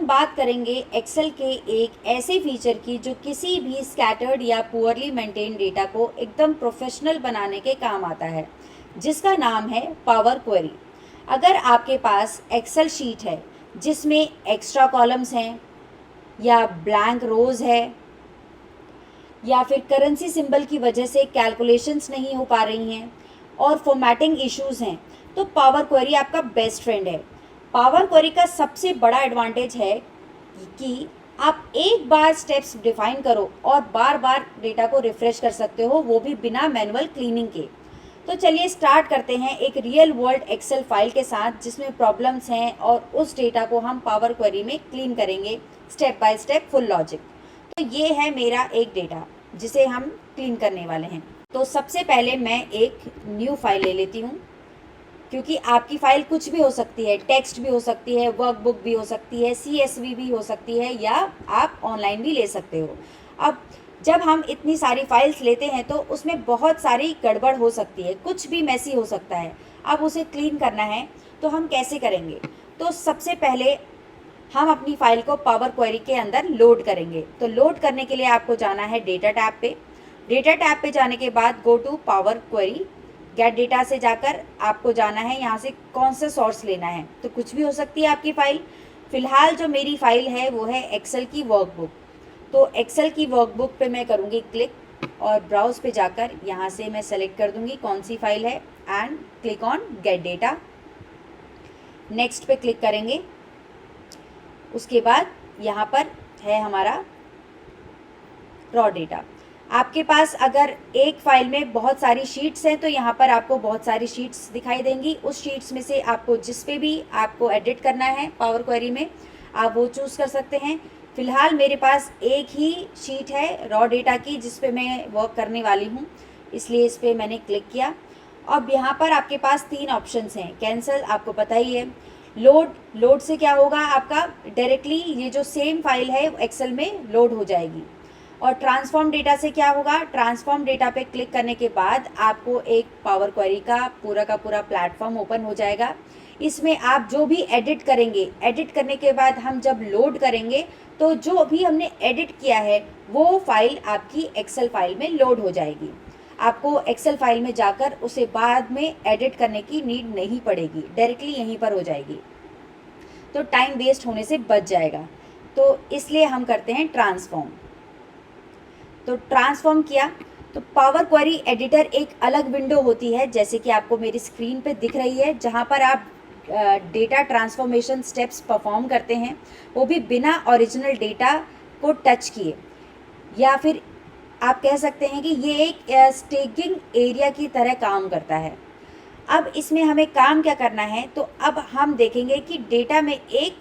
बात करेंगे एक्सेल के एक ऐसे फीचर की जो किसी भी स्कैटर्ड या पुअरली मेंटेन डेटा को एकदम प्रोफेशनल बनाने के काम आता है, जिसका नाम है पावर क्वेरी। अगर आपके पास एक्सेल शीट है जिसमें एक्स्ट्रा कॉलम्स हैं या ब्लैंक रोज है या फिर करेंसी सिंबल की वजह से कैलकुलेशंस नहीं हो पा रही हैं और फॉर्मेटिंग इश्यूज हैं, तो पावर क्वेरी आपका बेस्ट फ्रेंड है। पावर क्वेरी का सबसे बड़ा एडवांटेज है कि आप एक बार स्टेप्स डिफाइन करो और बार बार डेटा को रिफ्रेश कर सकते हो, वो भी बिना मैनुअल क्लीनिंग के। तो चलिए स्टार्ट करते हैं एक रियल वर्ल्ड एक्सेल फाइल के साथ जिसमें प्रॉब्लम्स हैं और उस डेटा को हम पावर क्वेरी में क्लीन करेंगे step by step full logic. तो ये है मेरा एक डेटा जिसे हम क्लीन करने वाले हैं। तो सबसे पहले मैं एक न्यू फाइल ले लेती हूँ, क्योंकि आपकी फ़ाइल कुछ भी हो सकती है, टेक्स्ट भी हो सकती है, वर्कबुक भी हो सकती है, CSV भी हो सकती है, या आप ऑनलाइन भी ले सकते हो। अब जब हम इतनी सारी फाइल्स लेते हैं तो उसमें बहुत सारी गड़बड़ हो सकती है, कुछ भी मैसी हो सकता है। अब उसे क्लीन करना है तो हम कैसे करेंगे? तो सबसे पहले हम अपनी फ़ाइल को पावर क्वेरी के अंदर लोड करेंगे। तो लोड करने के लिए आपको जाना है डेटा टैब पे। डेटा टैब पे जाने के बाद go to power query, get data से जाकर आपको जाना है यहाँ से कौन सा सोर्स लेना है। तो कुछ भी हो सकती है आपकी फ़ाइल। फ़िलहाल जो मेरी फ़ाइल है वो है एक्सेल की वर्कबुक। तो एक्सेल की वर्कबुक पे मैं करूँगी क्लिक और ब्राउज़ पे जाकर यहाँ से मैं सेलेक्ट कर दूँगी कौन सी फ़ाइल है and click on gate data. Next पे क्लिक करेंगे। उसके बाद यहाँ पर है हमारा रॉ डेटा। आपके पास अगर एक फाइल में बहुत सारी शीट्स हैं तो यहाँ पर आपको बहुत सारी शीट्स दिखाई देंगी। उस शीट्स में से आपको जिस पे भी आपको एडिट करना है पावर क्वेरी में, आप वो चूज़ कर सकते हैं। फ़िलहाल मेरे पास एक ही शीट है रॉ डेटा की जिस पे मैं वर्क करने वाली हूँ, इसलिए इस पर मैंने क्लिक किया। अब यहाँ पर आपके पास 3 ऑप्शंस हैं। कैंसिल आपको पता ही है। लोड से क्या होगा, आपका डायरेक्टली ये जो सेम फाइल है एक्सेल में लोड हो जाएगी। और ट्रांसफॉर्म डेटा से क्या होगा, ट्रांसफॉर्म डेटा पे क्लिक करने के बाद आपको एक पावर क्वेरी का पूरा प्लेटफॉर्म ओपन हो जाएगा। इसमें आप जो भी एडिट करेंगे, एडिट करने के बाद हम जब लोड करेंगे तो जो भी हमने एडिट किया है वो फाइल आपकी एक्सेल फाइल में लोड हो जाएगी। आपको एक्सेल फाइल में जाकर उसे बाद में एडिट करने की नीड नहीं पड़ेगी, डायरेक्टली यहीं पर हो जाएगी। तो टाइम वेस्ट होने से बच जाएगा। तो इसलिए हम करते हैं ट्रांसफॉर्म। तो ट्रांसफॉर्म किया तो पावर क्वेरी एडिटर एक अलग विंडो होती है, जैसे कि आपको मेरी स्क्रीन पे दिख रही है, जहाँ पर आप डेटा ट्रांसफॉर्मेशन स्टेप्स परफॉर्म करते हैं, वो भी बिना ओरिजिनल डेटा को टच किए। या फिर आप कह सकते हैं कि ये एक स्टेगिंग एरिया की तरह काम करता है। अब इसमें हमें काम क्या करना है, तो अब हम देखेंगे कि डेटा में 1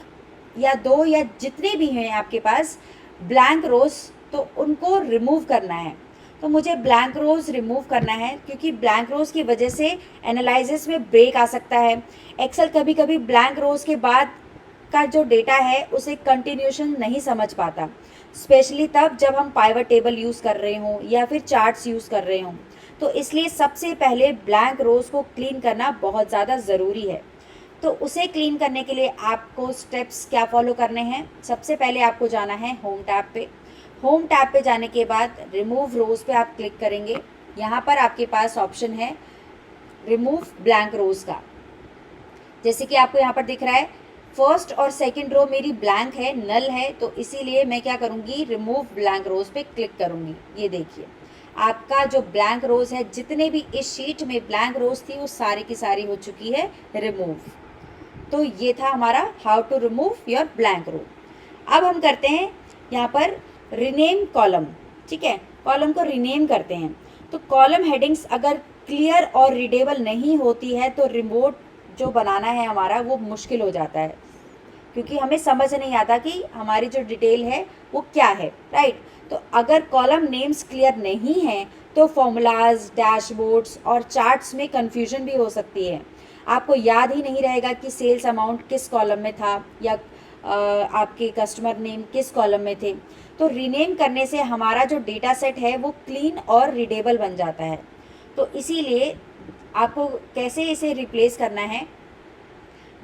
या 2 या जितने भी हैं आपके पास ब्लैंक रोज, तो उनको रिमूव करना है। तो मुझे ब्लैंक रोज रिमूव करना है, क्योंकि ब्लैंक रोज की वजह से एनालिसिस में ब्रेक आ सकता है। एक्सेल कभी कभी ब्लैंक रोज के बाद का जो डेटा है उसे कंटिन्यूशन नहीं समझ पाता, स्पेशली तब जब हम पाइवट टेबल यूज़ कर रहे हों या फिर चार्ट्स यूज़ कर रहे हों। तो इसलिए सबसे पहले ब्लैंक रोज को क्लीन करना बहुत ज़्यादा ज़रूरी है। तो उसे क्लीन करने के लिए आपको स्टेप्स क्या फॉलो करने हैं, सबसे पहले आपको जाना है होम टैब पे। होम टैब पे जाने के बाद रिमूव रोज पे आप क्लिक करेंगे। यहाँ पर आपके पास ऑप्शन है रिमूव ब्लैंक रोज का, जैसे कि आपको यहाँ पर दिख रहा है फर्स्ट और सेकंड रो मेरी ब्लैंक है, नल है, तो इसीलिए मैं क्या करूँगी, रिमूव ब्लैंक रोज पे क्लिक करूँगी। ये देखिए आपका जो ब्लैंक रोज है, जितने भी इस शीट में ब्लैंक रोज थी वो सारी की सारी हो चुकी है रिमूव। तो ये था हमारा how to remove your blank row. अब हम करते हैं यहाँ पर रीनेम कॉलम। ठीक है, कॉलम को रीनेम करते हैं। तो कॉलम हेडिंग्स अगर क्लियर और रीडेबल नहीं होती है तो रिमोट जो बनाना है हमारा वो मुश्किल हो जाता है, क्योंकि हमें समझ नहीं आता कि हमारी जो डिटेल है वो क्या है, राइट। तो अगर कॉलम नेम्स क्लियर नहीं हैं तो फॉर्मूलाज, डैशबोर्ड्स और चार्ट्स में कन्फ्यूजन भी हो सकती है। आपको याद ही नहीं रहेगा कि सेल्स अमाउंट किस कॉलम में था या आपके कस्टमर नेम किस कॉलम में थे। तो रीनेम करने से हमारा जो डेटा सेट है वो क्लीन और रीडेबल बन जाता है। तो इसीलिए आपको कैसे इसे रिप्लेस करना है,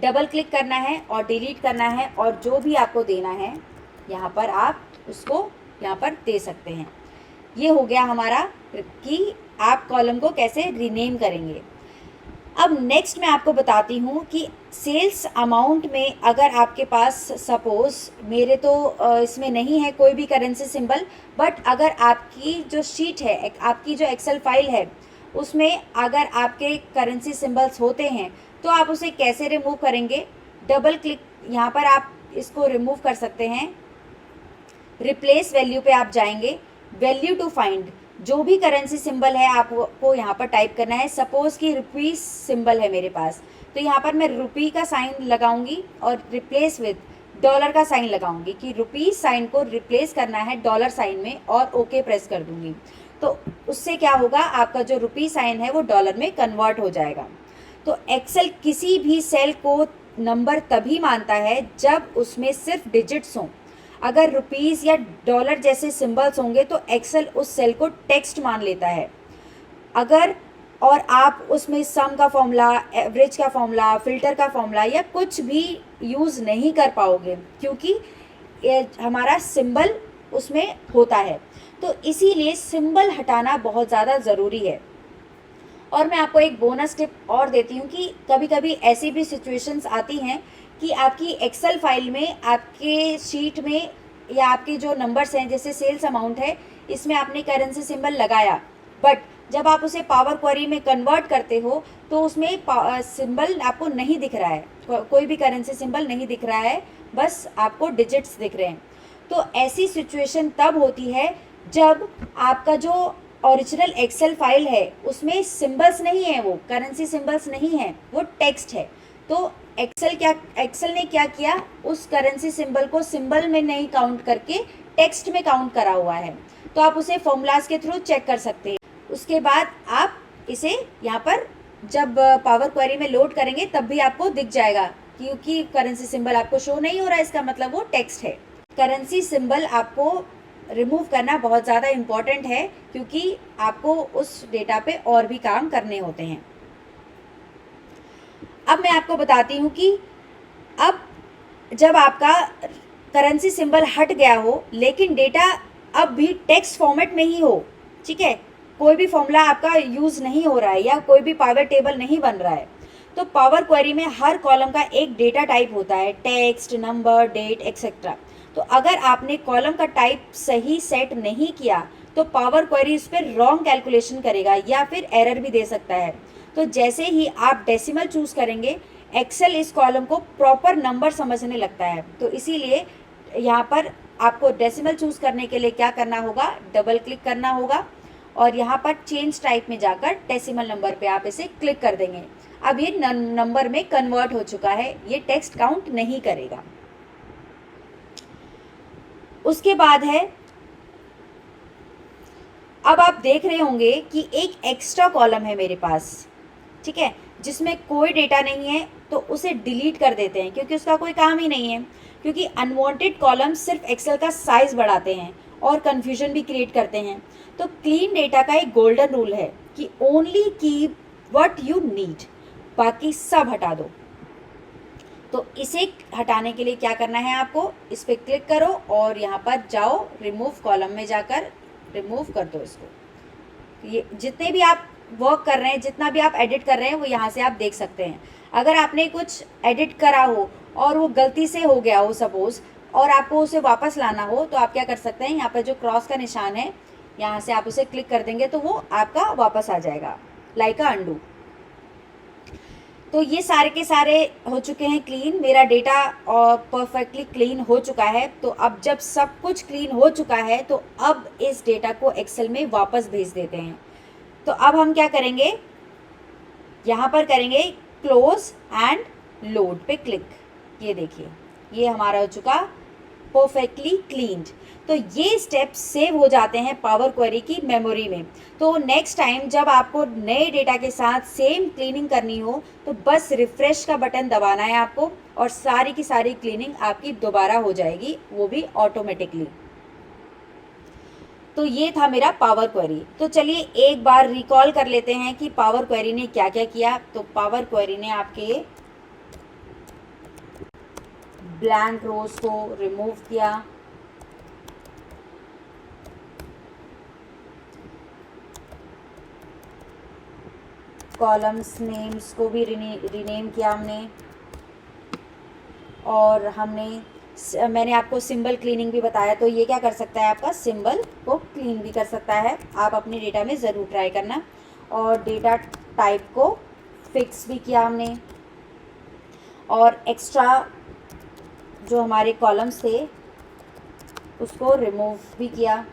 डबल क्लिक करना है और डिलीट करना है, और जो भी आपको देना है यहाँ पर आप उसको यहाँ पर दे सकते हैं। ये हो गया हमारा कि आप कॉलम को कैसे रीनेम करेंगे। अब नेक्स्ट मैं आपको बताती हूँ कि सेल्स अमाउंट में अगर आपके पास सपोज़, मेरे तो इसमें नहीं है कोई भी करेंसी सिंबल, बट अगर आपकी जो शीट है, आपकी जो एक्सेल फाइल है, उसमें अगर आपके करेंसी सिंबल्स होते हैं तो आप उसे कैसे रिमूव करेंगे। डबल क्लिक यहाँ पर आप इसको रिमूव कर सकते हैं। रिप्लेस वैल्यू पे आप जाएंगे, वैल्यू टू फाइंड, जो भी करेंसी सिंबल है आपको यहाँ पर टाइप करना है। सपोज़ कि रुपीस सिंबल है मेरे पास, तो यहाँ पर मैं रुपी का साइन लगाऊंगी और रिप्लेस विद डॉलर का साइन लगाऊंगी कि रुपीस साइन को रिप्लेस करना है डॉलर साइन में, और ओके प्रेस कर दूंगी। तो उससे क्या होगा, आपका जो रुपी साइन है वो डॉलर में कन्वर्ट हो जाएगा। तो एक्सेल किसी भी सेल को नंबर तभी मानता है जब उसमें सिर्फ डिजिट्स हों। अगर रुपीस या डॉलर जैसे सिंबल्स होंगे तो एक्सेल उस सेल को टेक्स्ट मान लेता है। अगर और आप उसमें सम का फॉर्मूला, एवरेज का फॉर्मूला, फिल्टर का फॉर्मूला या कुछ भी यूज़ नहीं कर पाओगे, क्योंकि हमारा सिंबल उसमें होता है। तो इसीलिए सिंबल हटाना बहुत ज़्यादा ज़रूरी है। और मैं आपको एक बोनस टिप और देती हूँ कि कभी कभी ऐसी भी सिचुएशंस आती हैं कि आपकी एक्सेल फाइल में, आपके शीट में, या आपके जो नंबर्स हैं, जैसे सेल्स अमाउंट है, इसमें आपने करेंसी सिंबल लगाया, बट जब आप उसे पावर क्वेरी में कन्वर्ट करते हो तो उसमें सिंबल आपको नहीं दिख रहा है, कोई भी करेंसी सिंबल नहीं दिख रहा है, बस आपको डिजिट्स दिख रहे हैं। तो ऐसी सिचुएशन तब होती है जब आपका जो ओरिजिनल एक्सेल फाइल है उसमें सिंबल्स नहीं है, वो करेंसी सिंबल्स नहीं है, वो टेक्स्ट है। तो एक्सेल ने क्या किया, उस करेंसी सिंबल को सिंबल में नहीं काउंट करके टेक्स्ट में काउंट करा हुआ है। तो आप उसे फॉर्मूलाज के थ्रू चेक कर सकते हैं। उसके बाद आप इसे यहाँ पर जब पावर क्वेरी में लोड करेंगे तब भी आपको दिख जाएगा, क्योंकि करेंसी सिंबल आपको शो नहीं हो रहा है, इसका मतलब वो टेक्स्ट है। करेंसी सिंबल आपको रिमूव करना बहुत ज़्यादा इम्पॉर्टेंट है, क्योंकि आपको उस डेटा पे और भी काम करने होते हैं। अब मैं आपको बताती हूँ कि अब जब आपका करेंसी सिंबल हट गया हो लेकिन डेटा अब भी टेक्स्ट फॉर्मेट में ही हो, ठीक है, कोई भी फॉर्मूला आपका यूज़ नहीं हो रहा है या कोई भी पावर टेबल नहीं बन रहा है, तो पावर क्वेरी में हर कॉलम का एक डेटा टाइप होता है, टेक्स्ट, नंबर, डेट, एक्सेट्रा। तो अगर आपने कॉलम का टाइप सही सेट नहीं किया तो पावर क्वेरी इस पर रॉन्ग कैलकुलेशन करेगा या फिर एरर भी दे सकता है। तो जैसे ही आप डेसिमल चूज़ करेंगे, एक्सेल इस कॉलम को प्रॉपर नंबर समझने लगता है। तो इसीलिए यहाँ पर आपको डेसिमल चूज़ करने के लिए क्या करना होगा, डबल क्लिक करना होगा और यहाँ पर चेंज टाइप में जाकर डेसिमल नंबर पे आप इसे क्लिक कर देंगे। अब ये नंबर में कन्वर्ट हो चुका है, ये टेक्स्ट काउंट नहीं करेगा। उसके बाद है, अब आप देख रहे होंगे कि एक एक्स्ट्रा कॉलम है मेरे पास, ठीक है, जिसमें कोई डेटा नहीं है, तो उसे डिलीट कर देते हैं क्योंकि उसका कोई काम ही नहीं है। क्योंकि अनवांटेड कॉलम सिर्फ एक्सेल का साइज बढ़ाते हैं और कंफ्यूजन भी क्रिएट करते हैं। तो क्लीन डेटा का एक गोल्डन रूल है कि only keep what you need, बाकी सब हटा दो। तो इसे हटाने के लिए क्या करना है, आपको इस पर क्लिक करो और यहाँ पर जाओ, रिमूव कॉलम में जाकर रिमूव कर दो इसको। ये जितने भी आप वर्क कर रहे हैं, जितना भी आप एडिट कर रहे हैं, वो यहाँ से आप देख सकते हैं। अगर आपने कुछ एडिट करा हो और वो गलती से हो गया हो सपोज़, और आपको उसे वापस लाना हो, तो आप क्या कर सकते हैं, यहाँ पर जो क्रॉस का निशान है, यहाँ से आप उसे क्लिक कर देंगे तो वो आपका वापस आ जाएगा, लाइक अ अंडू। तो ये सारे के सारे हो चुके हैं क्लीन, मेरा डेटा और परफेक्टली क्लीन हो चुका है। तो अब जब सब कुछ क्लीन हो चुका है तो अब इस डेटा को एक्सेल में वापस भेज देते हैं। तो अब हम क्या करेंगे, यहाँ पर करेंगे क्लोज एंड लोड पे क्लिक। ये देखिए, ये हमारा हो चुका परफेक्टली क्लीन्ड। तो ये स्टेप्स सेव हो जाते हैं पावर क्वेरी की मेमोरी में। तो नेक्स्ट टाइम जब आपको नए डेटा के साथ सेम क्लीनिंग करनी हो तो बस रिफ्रेश का बटन दबाना है आपको, और सारी की सारी क्लीनिंग आपकी दोबारा हो जाएगी, वो भी ऑटोमेटिकली। तो ये था मेरा पावर क्वेरी। तो चलिए एक बार रिकॉल कर लेते हैं कि पावर क्वेरी ने क्या क्या किया। तो पावर क्वेरी ने आपके ब्लैंक रोज को रिमूव किया, कॉलम्स नेम्स को भी रीनेम किया हमने, और मैंने आपको सिंबल क्लीनिंग भी बताया। तो ये क्या कर सकता है, आपका सिंबल को क्लीन भी कर सकता है। आप अपने डेटा में ज़रूर ट्राई करना। और डेटा टाइप को फिक्स भी किया हमने, और एक्स्ट्रा जो हमारे कॉलम्स थे उसको रिमूव भी किया,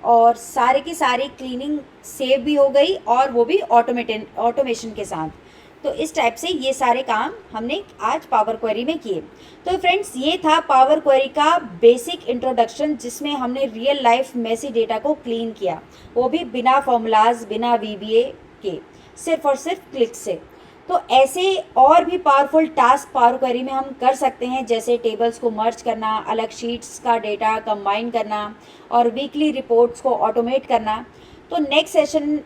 और सारे की सारी क्लीनिंग सेव भी हो गई, और वो भी ऑटोमेशन के साथ। तो इस टाइप से ये सारे काम हमने आज पावर क्वेरी में किए। तो फ्रेंड्स, ये था पावर क्वेरी का बेसिक इंट्रोडक्शन, जिसमें हमने रियल लाइफ मेसी डेटा को क्लीन किया, वो भी बिना फॉर्मूलाज, बिना VBA के, सिर्फ और सिर्फ क्लिक से। तो ऐसे और भी पावरफुल टास्क पावर क्वेरी में हम कर सकते हैं, जैसे टेबल्स को मर्ज करना, अलग शीट्स का डेटा कंबाइन करना, और वीकली रिपोर्ट्स को ऑटोमेट करना। तो नेक्स्ट सेशन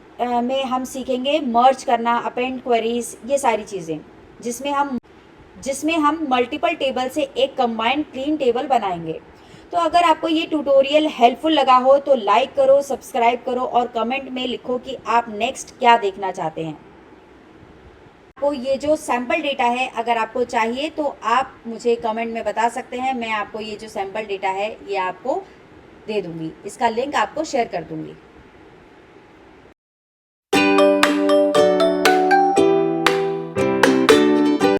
में हम सीखेंगे मर्ज करना, अपेंड क्वेरीज, ये सारी चीज़ें, जिसमें हम मल्टीपल टेबल से एक कंबाइंड क्लीन टेबल बनाएंगे। तो अगर आपको ये ट्यूटोरियल हेल्पफुल लगा हो तो लाइक करो, सब्सक्राइब करो, और कमेंट में लिखो कि आप नेक्स्ट क्या देखना चाहते हैं। आपको ये जो सैम्पल डेटा है अगर आपको चाहिए तो आप मुझे कमेंट में बता सकते हैं। मैं आपको ये जो सैम्पल डेटा है ये आपको दे दूँगी, इसका लिंक आपको शेयर कर दूँगी।